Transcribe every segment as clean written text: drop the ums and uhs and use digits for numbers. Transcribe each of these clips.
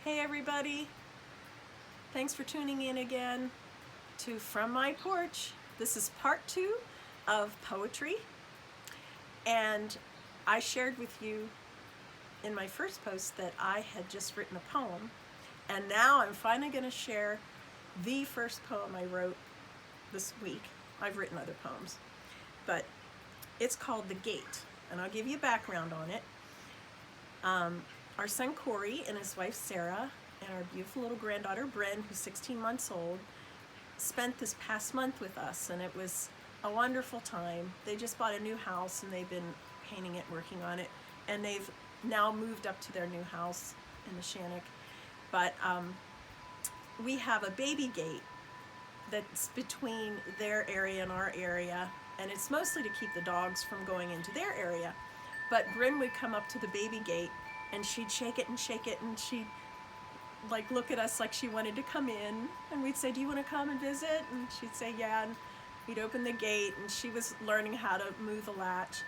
Hey everybody, thanks for tuning in again to From My Porch. This is part 2 of poetry, and I shared with you in my first post that I had just written a poem, and now I'm finally going to share the first poem I wrote this week. I've written other poems, but it's called The Gate, and I'll give you a background on it. Our son Corey and his wife Sarah and our beautiful little granddaughter Bryn, who's 16 months old, spent this past month with us, and it was a wonderful time. They just bought a new house and they've been painting it, working on it, and they've now moved up to their new house in the Shannock. But we have a baby gate that's between their area and our area, and it's mostly to keep the dogs from going into their area. But Bryn would come up to the baby gate and she'd shake it, and she'd like look at us like she wanted to come in, and we'd say, "Do you want to come and visit?" And she'd say, "Yeah," and we'd open the gate, and she was learning how to move the latch.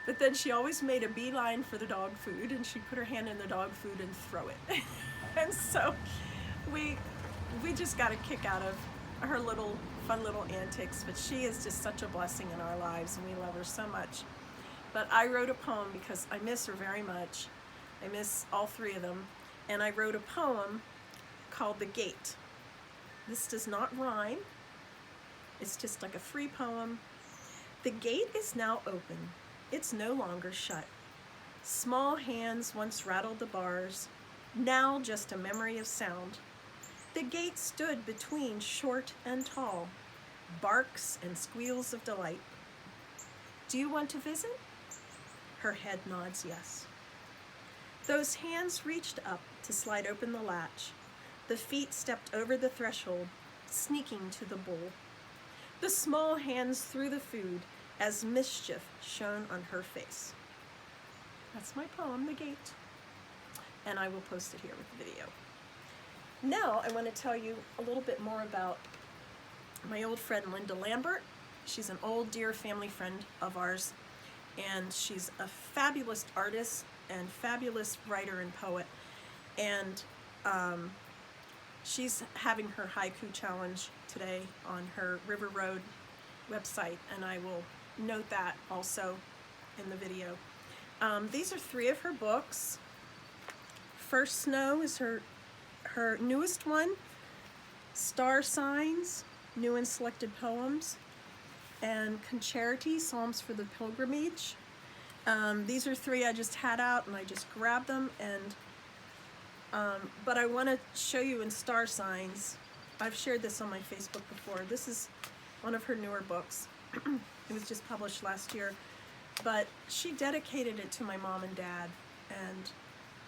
But then she always made a beeline for the dog food, and she'd put her hand in the dog food and throw it. And so we just got a kick out of her fun little antics, but she is just such a blessing in our lives, and we love her so much. But I wrote a poem because I miss her very much. I miss all three of them. And I wrote a poem called The Gate. This does not rhyme. It's just like a free poem. The gate is now open. It's no longer shut. Small hands once rattled the bars, now just a memory of sound. The gate stood between short and tall, barks and squeals of delight. Do you want to visit? Her head nods yes. Those hands reached up to slide open the latch. The feet stepped over the threshold, sneaking to the bowl. The small hands threw the food as mischief shone on her face. That's my poem, The Gate. And I will post it here with the video. Now I want to tell you a little bit more about my old friend Linda Lambert. She's an old dear family friend of ours, and she's a fabulous artist and fabulous writer and poet. And she's having her haiku challenge today on her River Road website, and I will note that also in the video. These are 3 of her books. First Snow is her newest one. Star Signs, New and Selected Poems, and Concerti, Psalms for the Pilgrimage. These are 3 I just had out, and I just grabbed them. And but I want to show you in Star Signs. I've shared this on my Facebook before. This is one of her newer books. It was just published last year, but she dedicated it to my mom and dad, and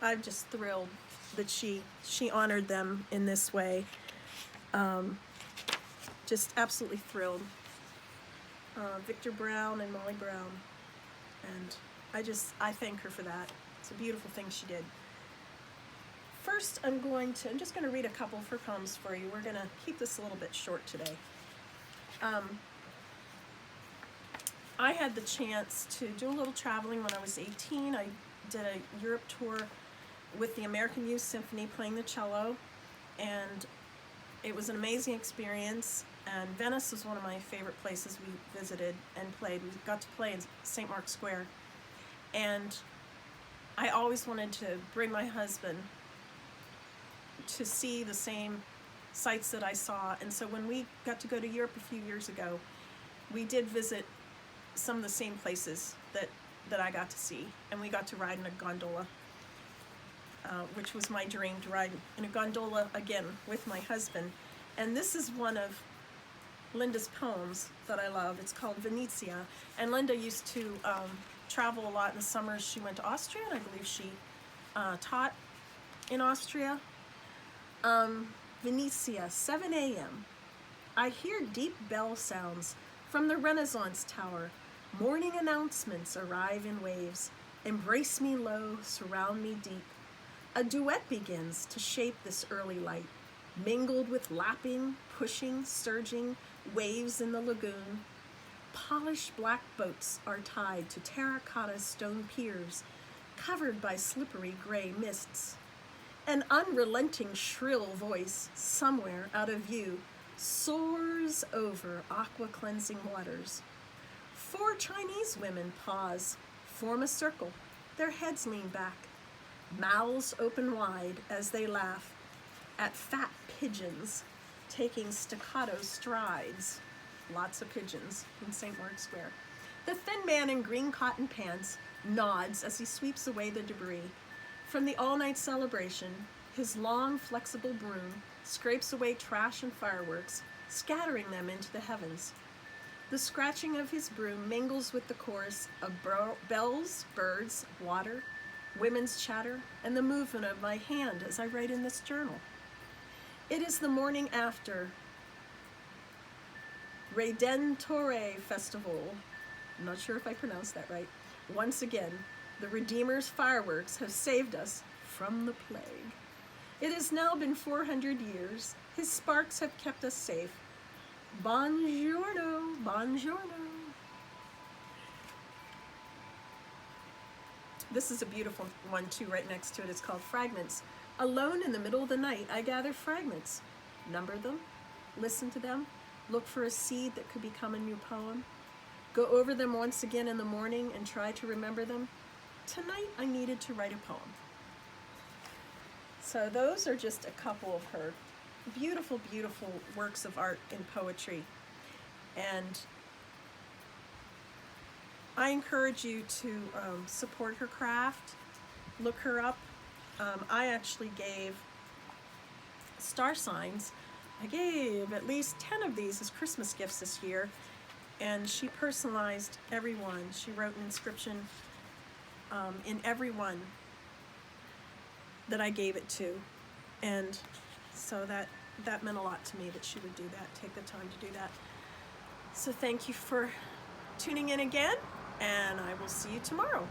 I'm just thrilled that she honored them in this way. Just absolutely thrilled. Victor Brown and Molly Brown, and I thank her for that. It's a beautiful thing she did. First, I'm just going to read a couple of her poems for you. We're going to keep this a little bit short today. I had the chance to do a little traveling when I was 18. I did a Europe tour with the American Youth Symphony playing the cello, and it was an amazing experience. And Venice was one of my favorite places we visited and played. We got to play in St. Mark's Square. And I always wanted to bring my husband to see the same sights that I saw. And so when we got to go to Europe a few years ago, we did visit some of the same places that I got to see. And we got to ride in a gondola, which was my dream, to ride in a gondola again with my husband. And this is one of Linda's poems that I love. It's called Venezia, and Linda used to travel a lot in the summers. She went to Austria, and I believe she taught in Austria. Venezia, 7 a.m. I hear deep bell sounds from the Renaissance Tower. Morning announcements arrive in waves. Embrace me low, surround me deep. A duet begins to shape this early light, mingled with lapping, pushing, surging waves in the lagoon. Polished black boats are tied to terracotta stone piers, covered by slippery gray mists. An unrelenting shrill voice, somewhere out of view, soars over aqua-cleansing waters. 4 Chinese women pause, form a circle, their heads lean back, mouths open wide as they laugh at fat pigeons taking staccato strides. Lots of pigeons in St. Mark's Square. The thin man in green cotton pants nods as he sweeps away the debris. From the all-night celebration, his long, flexible broom scrapes away trash and fireworks, scattering them into the heavens. The scratching of his broom mingles with the chorus of bells, birds, water, women's chatter, and the movement of my hand as I write in this journal. It is the morning after Redentore Festival. I'm not sure if I pronounced that right. Once again, the Redeemer's fireworks have saved us from the plague. It has now been 400 years. His sparks have kept us safe. Buongiorno, buongiorno. This is a beautiful one too, right next to it. It's called Fragments. Alone in the middle of the night, I gather fragments. Number them, listen to them, look for a seed that could become a new poem. Go over them once again in the morning and try to remember them. Tonight, I needed to write a poem. So those are just a couple of her beautiful, beautiful works of art in poetry. And I encourage you to support her craft, look her up. I actually gave star signs. I gave at least 10 of these as Christmas gifts this year, and she personalized every one. She wrote an inscription in every one that I gave it to, and so that meant a lot to me that she would do that, take the time to do that. So thank you for tuning in again, and I will see you tomorrow.